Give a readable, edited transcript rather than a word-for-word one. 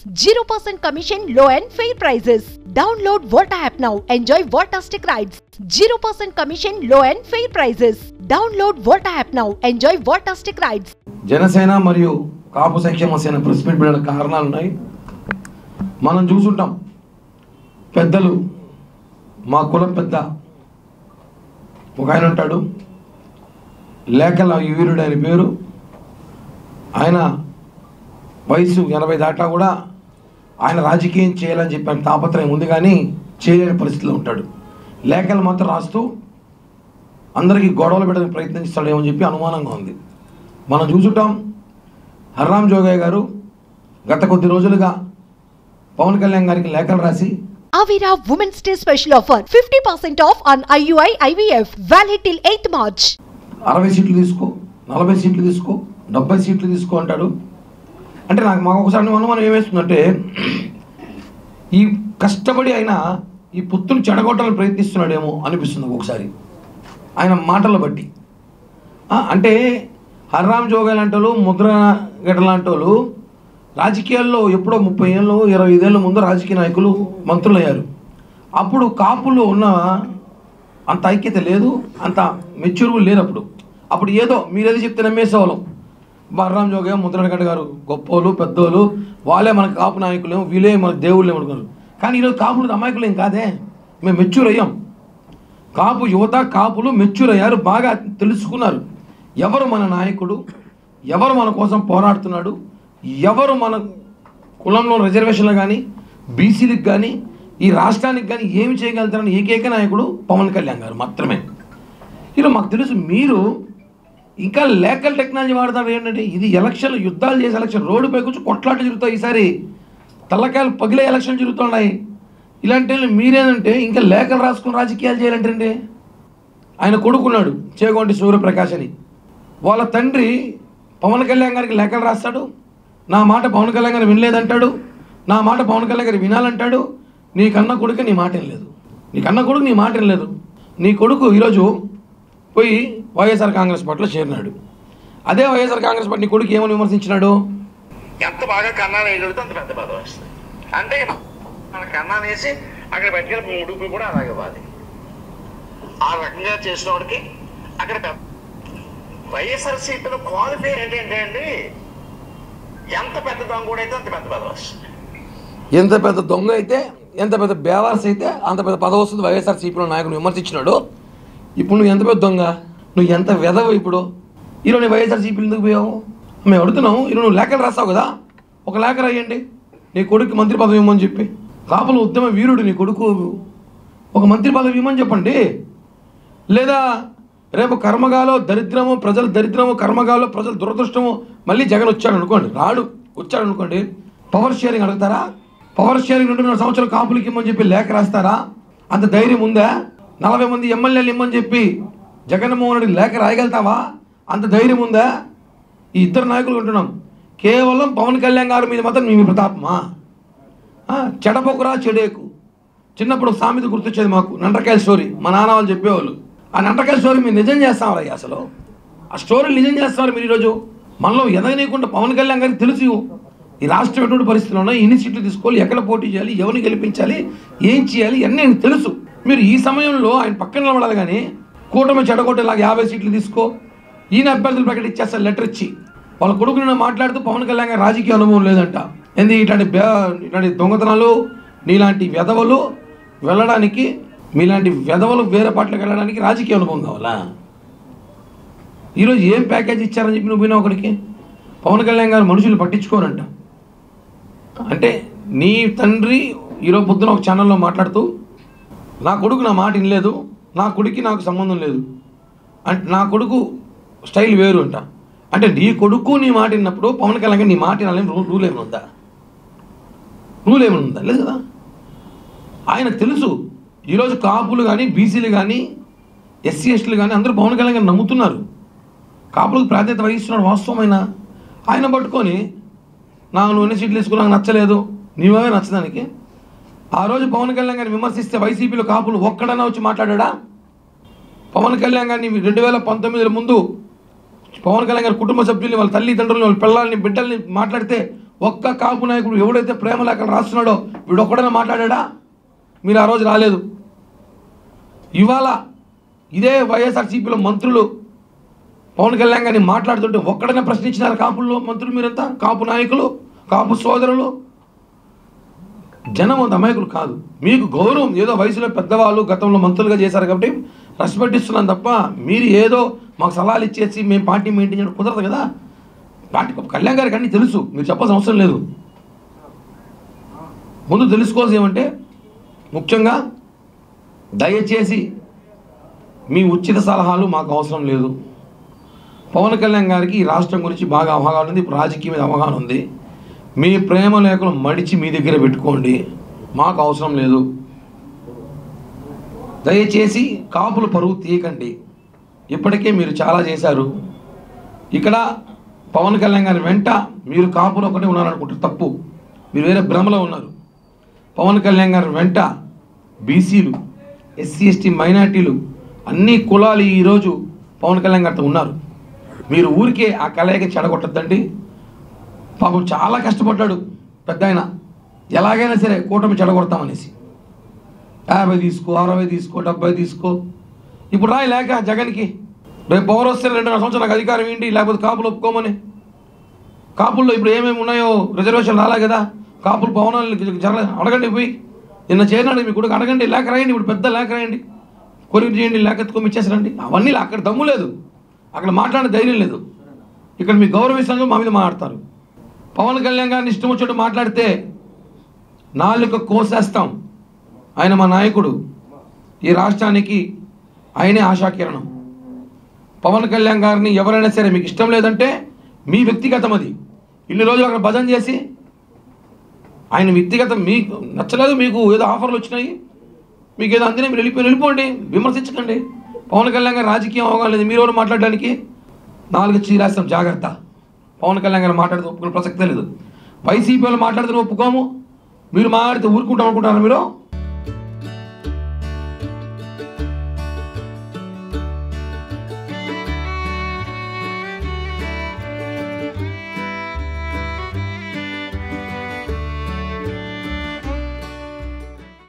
0% commission, low and fair prices. Download Volta app now. Enjoy Voltastic rides. 0% commission, low and fair prices. Download Volta app now. Enjoy Voltastic rides. Janasena మరియు కాపు సంక్షేమ సేన press meet పెట్టడానికి కారణాలు ఉన్నాయి. మనం చూసుంటాం, పెద్దలు, మా కుల పెద్ద ఒక ఆయన ఉంటాడు, లేఖల వీరుడు ఆయన పేరు. ఆయన వయసు 80 దాటా కూడా ఆయన రాజకీయం చేయాలని చెప్పి తాపత్రయం ఉంది, కానీ చేయలేని పరిస్థితిలో ఉంటాడు. లేఖలు మాత్రం రాస్తూ అందరికీ గొడవలు పెట్టడానికి ప్రయత్నిస్తాడేమో అని చెప్పి అనుమానంగా ఉంది. మనం చూసుంటాం, హర్రామ్ జోగయ్య గారు గత కొద్ది రోజులుగా పవన్ కళ్యాణ్ గారికి లేఖలు రాసి Avira Women's Day special offer 50% off on IUI IVF valid till 8th March. 60 సీట్లు తీసుకో, 40 సీట్లు తీసుకో, 70 సీట్లు తీసుకో అంటాడు. అంటే మాకు ఒకసారి అనుమానం ఏమేస్తుందంటే, ఈ కష్టపడి ఆయన ఈ పొత్తును చెడగొట్టాలని ప్రయత్నిస్తున్నాడేమో అనిపిస్తుంది ఒకసారి ఆయన మాటలు బట్టి. అంటే హర్రామ్ జోగయ్య లాంటి వాళ్ళు, ముద్రగడ్డ లాంటి వాళ్ళు రాజకీయాల్లో ఎప్పుడో 30 ఏళ్ళు 25 ఏళ్ళ ముందు రాజకీయ నాయకులు, మంత్రులు అయ్యారు. అప్పుడు కాపుల్లో ఉన్న అంత ఐక్యత లేదు, అంత మెచ్యూర్ లేదు. అప్పుడు ఏదో మీరేది చెప్తే నమ్మేసేవాళ్ళం. హర్రామ్ జోగయ్య, ముద్రగడ్డ గారు గొప్పోళ్ళు, పెద్దోళ్ళు, వాళ్ళే మనకు కాపు నాయకులేమో, వీళ్ళే మనకు దేవుళ్ళు ఏమనుకున్నారు. కానీ ఈరోజు కాపులు అమాయకులు ఏం కాదే, మేము మెచ్యూర్ అయ్యాం. కాపు యువత, కాపులు మెచ్యూర్ అయ్యారు, బాగా తెలుసుకున్నారు ఎవరు మన నాయకుడు, ఎవరు మన కోసం పోరాడుతున్నాడు, ఎవరు మన కులంలో రిజర్వేషన్లు కానీ, బీసీలకు కానీ, ఈ రాష్ట్రానికి కానీ ఏమి చేయగలుగుతారని ఏకైక నాయకుడు పవన్ కళ్యాణ్ గారు మాత్రమే. ఈరోజు మాకు తెలుసు మీరు ఇంకా లేకల్ టెక్నాలజీ వాడతారు. ఏంటంటే ఇది ఎలక్షన్లు, యుద్ధాలు చేసే ఎలక్షన్, రోడ్డుపై కూర్చొని కొట్లాట జరుగుతాయి. ఈసారి తల్లకాయలు పగిలే ఎలక్షన్లు జరుగుతున్నాయి. ఇలాంటి మీరేంటంటే ఇంకా లేఖలు రాసుకుని రాజకీయాలు చేయాలంటే. ఆయన కొడుకున్నాడు చేగొంటి సూర్యప్రకాష్ అని, వాళ్ళ తండ్రి పవన్ కళ్యాణ్ గారికి లేఖలు రాస్తాడు. నా మాట పవన్ కళ్యాణ్ గారు వినలేదంటాడు, నా మాట పవన్ కళ్యాణ్ గారు వినాలంటాడు. నీ కన్న కొడుకు నీ మాట వినలేదు, నీ కన్న కొడుకు నీ మాట వినలేదు. నీ కొడుకు ఈరోజు పోయి వైఎస్ఆర్ కాంగ్రెస్ పార్టీలో చేరినాడు. అదే వైఎస్ఆర్ కాంగ్రెస్ పార్టీ నీ కొడుకు ఏమని విమర్శించినాడు? ఎంత బాగా కన్నాను వేయగలిగితే అంత పెద్ద పదవి వస్తుంది. అంటే మన కన్నాను వేసి అక్కడ పెట్టుకెళ్ళి ఉడుపు కూడా అలాగే బాధ. ఆ రకంగా చేసిన వాడికి అక్కడ వైఎస్ఆర్సీపీలో క్వాలిఫై ఏంటంటే అండి, ఎంత పెద్ద దొంగ కూడా అయితే అంత పెద్ద పదవి వస్తుంది. ఎంత పెద్ద దొంగ అయితే, ఎంత పెద్ద బేవార్స్ అయితే అంత పెద్ద పదవి వస్తుంది. వైఎస్ఆర్సీపీలో నాయకుడు విమర్శించినాడు. ఇప్పుడు నువ్వు ఎంత పెద్ద దొంగ, నువ్వు ఎంత వెదవు. ఇప్పుడు ఈరోజు నీ వైఎస్ఆర్సీపీలు ఎందుకు పోయావు? మేము అడుగుతున్నావు. ఈరోజు నువ్వు లేఖలు రాస్తావు కదా, ఒక లేఖ రాయండి నీ కొడుకు మంత్రి పదవి ఇవ్వమని చెప్పి. కాపులు ఉద్యమ వీరుడు నీ కొడుకు, ఒక మంత్రి పదవి ఇవ్వమని చెప్పండి. లేదా రేపు కర్మగాలో దరిద్రము, ప్రజలు దరిద్రము, కర్మగాలో ప్రజలు దురదృష్టము, మళ్ళీ జగన్ వచ్చాడు అనుకోండి, వచ్చాడు అనుకోండి, పవర్ షేరింగ్ అడుగుతారా? పవర్ షేరింగ్ 2.5 సంవత్సరాలు కాపులకి ఇమ్మని చెప్పి లేఖ రాస్తారా? అంత ధైర్యం ఉందా? 40 మంది ఎమ్మెల్యేలు ఇమ్మని చెప్పి జగన్మోహన్ రెడ్డి లేఖ రాయగలుగుతావా? అంత ధైర్యం ఉందా? ఈ ఇద్దరు నాయకులు ఉంటున్నాం, కేవలం పవన్ కళ్యాణ్ గారి మీద మాత్రం మీ ప్రతాపమా? చెడపొకరా చెడేకు. చిన్నప్పుడు సామెత గుర్తొచ్చేది మాకు, నంటకాయల స్టోరీ మా నాన్న వాళ్ళు చెప్పేవాళ్ళు. ఆ నంటకాయల స్టోరీ మీరు నిజం చేస్తామరా? అసలు ఆ స్టోరీలు నిజం చేస్తారు మీరు. ఈరోజు మనలో ఎదగనీయకుండా పవన్ కళ్యాణ్ గారికి తెలుసు ఈ రాష్ట్రం ఎటువంటి పరిస్థితుల్లో ఉన్నాయి, ఎన్ని సీట్లు తీసుకోవాలి, ఎక్కడ పోటీ చేయాలి, ఎవరిని గెలిపించాలి, ఏం చేయాలి, అన్నీ తెలుసు. మీరు ఈ సమయంలో ఆయన పక్కన నిలబడాలి, కానీ కూటమి చెడగొట్టేలాగా 50 సీట్లు తీసుకో, ఈయన అభ్యర్థులు ప్రకటించేస్తారు లెటర్ ఇచ్చి. వాళ్ళ కొడుకు నిన్న మాట్లాడుతూ పవన్ కళ్యాణ్ గారి రాజకీయ అనుభవం లేదంట. ఎందుకు ఇట్లాంటి దొంగతనాలు, నీలాంటి వెధవలు వెళ్ళడానికి, మీలాంటి వెధవలు వేరే పార్టీలకు వెళ్ళడానికి రాజకీయ అనుభవం కావాలా? ఈరోజు ఏం ప్యాకేజ్ ఇచ్చారని చెప్పి నువ్వు పోయినా ఒకడికి. పవన్ కళ్యాణ్ గారు మనుషులు పట్టించుకోరంట. అంటే నీ తండ్రి ఈరోజు పొద్దున ఒక ఛానల్లో మాట్లాడుతూ, నా కొడుకు నా మాట వినలేదు, నా కొడుకు నాకు సంబంధం లేదు అంటే, నా కొడుకు స్టైల్ వేరు అంట. అంటే నీ కొడుకు నీ మాట విన్నప్పుడు పవన్ కళ్యాణ్ నీ మాట వినాలని రూల్ ఏమైనా ఉందా? రూల్ ఏమైనా ఉందా? లేదు కదా. ఆయనకు తెలుసు ఈరోజు కాపులు కానీ, బీసీలు కానీ, ఎస్సీ ఎస్టీలు కానీ అందరూ పవన్ కళ్యాణ్ గారిని నమ్ముతున్నారు. కాపులకు ప్రాధాన్యత వహిస్తున్నాడు వాస్తవమైన. ఆయన పట్టుకొని నువ్వు ఎన్ని సీట్లు తీసుకుని నాకు నచ్చలేదు, నీవే నచ్చదానికి. ఆ రోజు పవన్ కళ్యాణ్ గారిని విమర్శిస్తే వైసీపీలో కాపులు ఒక్కడన్నా వచ్చి మాట్లాడా? పవన్ కళ్యాణ్ గారిని 2019 ముందు పవన్ కళ్యాణ్ గారి కుటుంబ సభ్యుల్ని, వాళ్ళ తల్లిదండ్రులని, వాళ్ళ పిల్లల్ని, బిడ్డల్ని మాట్లాడితే ఒక్క కాపు నాయకుడు ఎవడైతే ప్రేమ లేఖలు రాస్తున్నాడో వీడు ఒక్కడైనా మాట్లాడా? మీరు ఆ రోజు రాలేదు. ఇవాళ ఇదే వైఎస్ఆర్సీపీలో మంత్రులు పవన్ కళ్యాణ్ గారిని మాట్లాడుతుంటే ఒక్కడైనా ప్రశ్నించినారు కాపుల్లో మంత్రులు? మీరంతా కాపు నాయకులు, కాపు సోదరులు. జనం అంత అమాయకులు కాదు. మీకు గౌరవం ఏదో వయసులో పెద్దవాళ్ళు గతంలో మంత్రులుగా చేశారు కాబట్టి రెస్పెక్ట్ ఇస్తున్నాను తప్ప మీరు ఏదో మాకు సలహాలు ఇచ్చేసి మేము పార్టీ మెయింటైన్ చేయడం కుదరదు కదా. పార్టీ కళ్యాణ్ గారికి అన్నీ తెలుసు, మీరు చెప్పాల్సిన అవసరం లేదు. ముందు తెలుసుకోవాల్సి ఏమంటే ముఖ్యంగా దయచేసి మీ ఉచిత సలహాలు మాకు అవసరం లేదు. పవన్ కళ్యాణ్ గారికి ఈ రాష్ట్రం గురించి బాగా అవగాహన ఉంది, రాజకీయ మీద అవగాహన ఉంది. మీ ప్రేమ లేఖలు మడిచి మీ దగ్గర పెట్టుకోండి, మాకు అవసరం లేదు. దయచేసి కాపులు పరువు తీయకండి. ఇప్పటికే మీరు చాలా చేశారు. ఇక్కడ పవన్ కళ్యాణ్ గారి వెంట మీరు కాపులు ఒకటే ఉన్నారనుకుంటారు, తప్పు. మీరు వేరే భ్రమలో ఉన్నారు. పవన్ కళ్యాణ్ గారి వెంట బీసీలు, ఎస్సీ ఎస్టీ మైనార్టీలు, అన్ని కులాలు ఈరోజు పవన్ కళ్యాణ్ గారితో ఉన్నారు. మీరు ఊరికే ఆ కలయిక చెడగొట్టద్దండి. పాపం చాలా కష్టపడ్డాడు పెద్ద ఆయన, ఎలాగైనా సరే కూటమి చెడగొడతామనేసి 50 తీసుకో, 60 తీసుకో, 70 తీసుకో. ఇప్పుడు రాయి లేక జగన్కి రేపు పవర్ వస్తే 2.5 సంవత్సరాలు నాకు అధికారం ఏంటి, లేకపోతే కాపులు ఒప్పుకోమని. కాపుల్లో ఇప్పుడు ఏమేమి ఉన్నాయో రిజర్వేషన్ రాలే కదా, కాపులు భవనాలు జరగలేదు. అడగండి పోయి, నిన్న చేరినాడు మీ కొడుకు, అడగండి, లేఖ రాయండి. ఇప్పుడు పెద్ద లేఖ రాయండి, కొరియర్ చేయండి, లేఖ ఎత్తుకొని ఇచ్చేసారండి. అవన్నీ అక్కడ దమ్ము లేదు, అక్కడ మాట్లాడే ధైర్యం లేదు. ఇక్కడ మీ గౌరవిస్తాను, మా మీద మాట్లాడతారు. పవన్ కళ్యాణ్ గారిని ఇష్టం వచ్చేట్టు మాట్లాడితే నాలుక కోసేస్తాం. ఆయన మా నాయకుడు, ఈ రాష్ట్రానికి ఆయనే ఆశాకిరణం. పవన్ కళ్యాణ్ గారిని ఎవరైనా సరే మీకు ఇష్టం లేదంటే మీ వ్యక్తిగతం అది. ఇన్ని రోజులు అక్కడ భజన చేసి ఆయన వ్యక్తిగతం, మీకు నచ్చలేదు, మీకు ఏదో ఆఫర్లు వచ్చినాయి, మీకు ఏదో అందినా మీరు వెళ్ళిపోండి, విమర్శించకండి. పవన్ కళ్యాణ్ గారు రాజకీయం అవగాహన లేదు, మీరు ఎవరు మాట్లాడడానికి. 4 చీరాస్తాం, జాగ్రత్త. పవన్ కళ్యాణ్ గారు మాట్లాడితే ఒప్పుకునే ప్రసక్తే లేదు. వైసీపీ వాళ్ళు మాట్లాడితే ఒప్పుకోము. మీరు మాట్లాడితే ఊరుకుంటాం అనుకుంటారా మీరు?